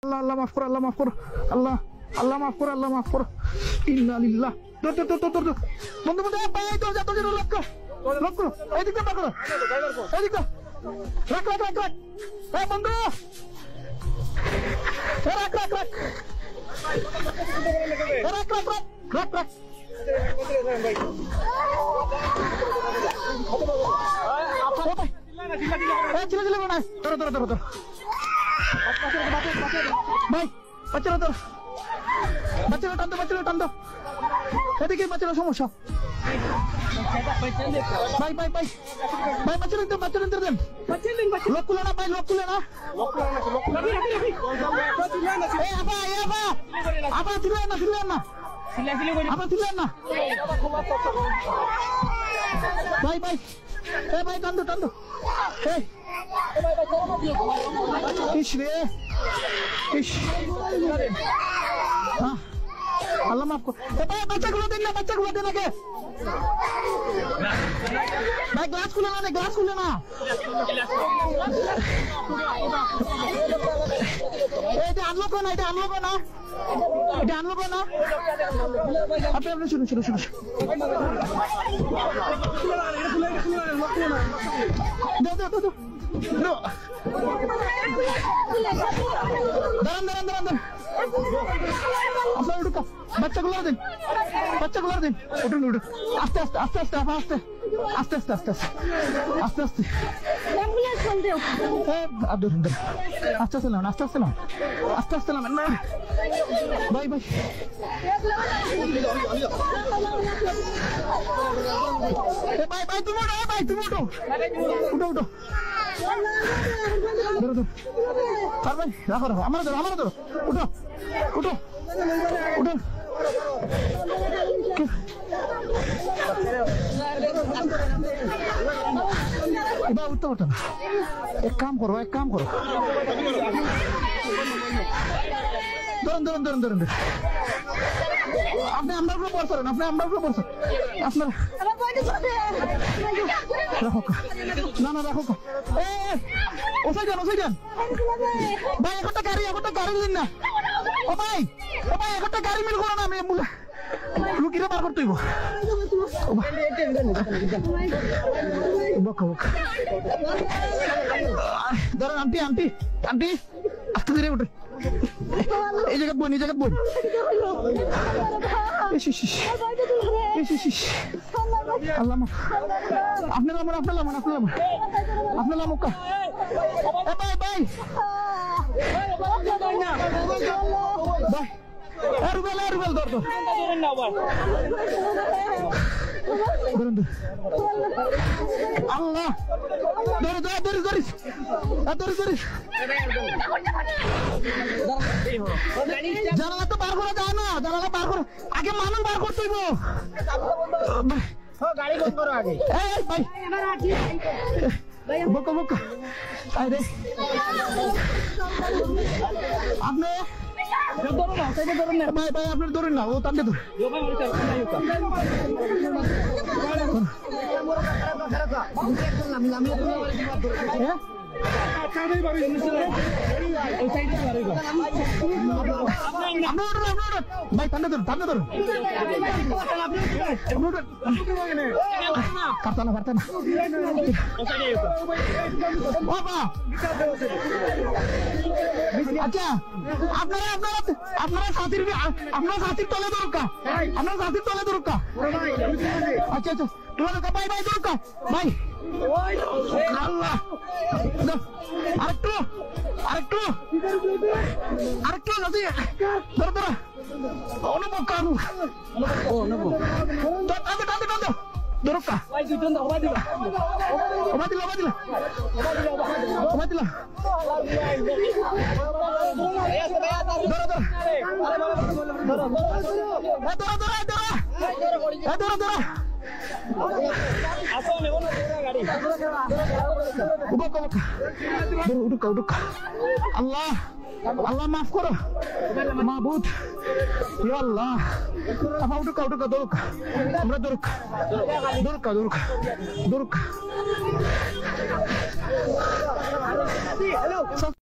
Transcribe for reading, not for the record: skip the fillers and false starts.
আল্লাহ আল্লাহ মাফ করো, আল্লাহ মাফ করো, আল্লাহ আল্লাহ মাফ করো, আল্লাহ মাফ করো। ইন্না লিল্লাহ। বন্ধু বন্ধু পাই তো যত জন লক্ষ্য লক্ষ্য এইদিকটা পাকড়ো, এইদিকটা রাখ রাখ রাখ রাখ। এই বন্ধু রাখ রাখ রাখ রাখ রাখ রাখ রাখ রাখ। ছিল ছিল না ধরো ধরো ধরো ধরো ভাই, বাচ্চারা ধরো, বাচ্চারা টান দো, বাচ্চারা টান দো, এদিকে বাচ্চারা সমস্যা। ভাই ভাই ভাই ভাই বাচ্চারা দেন, বাচ্চারা দেন, লোক খুলে না ভাই, লোক খুলে না। আবার ছিলেন না, ছিলেন না, আবার ছিলেন না ভাই ভাই। এ ভাই টান দো, টান দো। ইস রে ইস, আল্লাহ মাফ কর। ভাই বাচ্চাগুলো দেন না, বাচ্চাগুলো দেন আগে ভাই। গ্লাস খুলে না, গ্লাস খুলে না। এটা আনলোক না, এটা আনলোক না, এটা আনলোক না। আপনি আপনি শুনুন শুনুন শুনুন, দাও দাও দাও দাও, দাঁড়ান দাঁড়ান দাঁড়ান দাঁড়ান। আপনার উঠুকা, বাচ্চাগুলো দিন, বাচ্চাগুলো দিন, উঠুন উঠুন, আস্তে আস্তে আস্তে আস্তে আস্তে আস্তে আস্তে আস্তে আস্তে আস্তে আস্তে আস্তে নাম, আস্তে আস্তে নাম, আস্তে আস্তে নাম না ভাই ভাই। ভাই ভাই তুমি উঠো, ভাই তুমি উঠো, উঠো উঠো, ধরো ধরো, আর ভাই রাখো রাখো, আমার ধরো, আমার ধরো, উঠো উঠো উঠো। এবার উঠতে পারতো না। এক কাম করো, এক কাম করো, ধরুন ধরুন ধরুন ধরুন, আপনি আমরা উপরে পড়ছেন, আপনি আমরা উপরে পড়ছেন, আপনার রাখো, না না রাখো, ওসাই যান, ওসাই যান ভাই। একটা গাড়ি, একটা গাড়ি দিন না ও ভাই, ও ভাই একটা গাড়ি মিল করো না, আমি লুকিয়ে বার করতে হইব। ধরেন আন্টি, আন্টি আন্টি আস্তে ধীরে উঠে, এই জায়গা বোন, এই জায়গা বোন। আল্লাহ আপনার নাম, আপনার নাম, আপনার নাম, আপনার নাম ওকা ভাই ভাই ভাই। রুবেল, রুবেল ধর ধর, আল্লাহ ধরে ধরে ধরে ধরিস, ধরে ধরিস। জানালা তো বার করা যায় না, জানালা বার করো আগে, মানুষ বার করতে হইব। গাড়ি বন্ধ করো আগে। এই ভাই বকা বকা, আরে আপনি ভাই ভাই আপনার ধরেন না, ও তাকে ধর। ভাই টান্ডা ধরুন, টান্ডা ধরুন, কাটতা না, কাটতা না বাবা। আচ্ছা আপনারা আপনারা আপনারা সাথীর, আপনারা সাথীর তলে দরকার, আপনারা সাথীর তলে দরকার। আচ্ছা আচ্ছা তোলা দরকার ভাই, ভাই দরকার ভাই। আল্লাহ আরেকটু আরেকটু আরেকটু যদি ধরো ধরো, অনুভব কারু টানতে টানতে টানতে দরকা, ওবা দিলা, ওবা দিলা, ওবা দিলা, ধরো ধরো ধরো ধরো ধরো ধরো, আল্লাহ আল্লাহ মাফ করো মাহবুদ, আল্লাহ আপা উঠুকা উঠুকা, দরকা আমরা দরকা দরকা দরকা দরকা।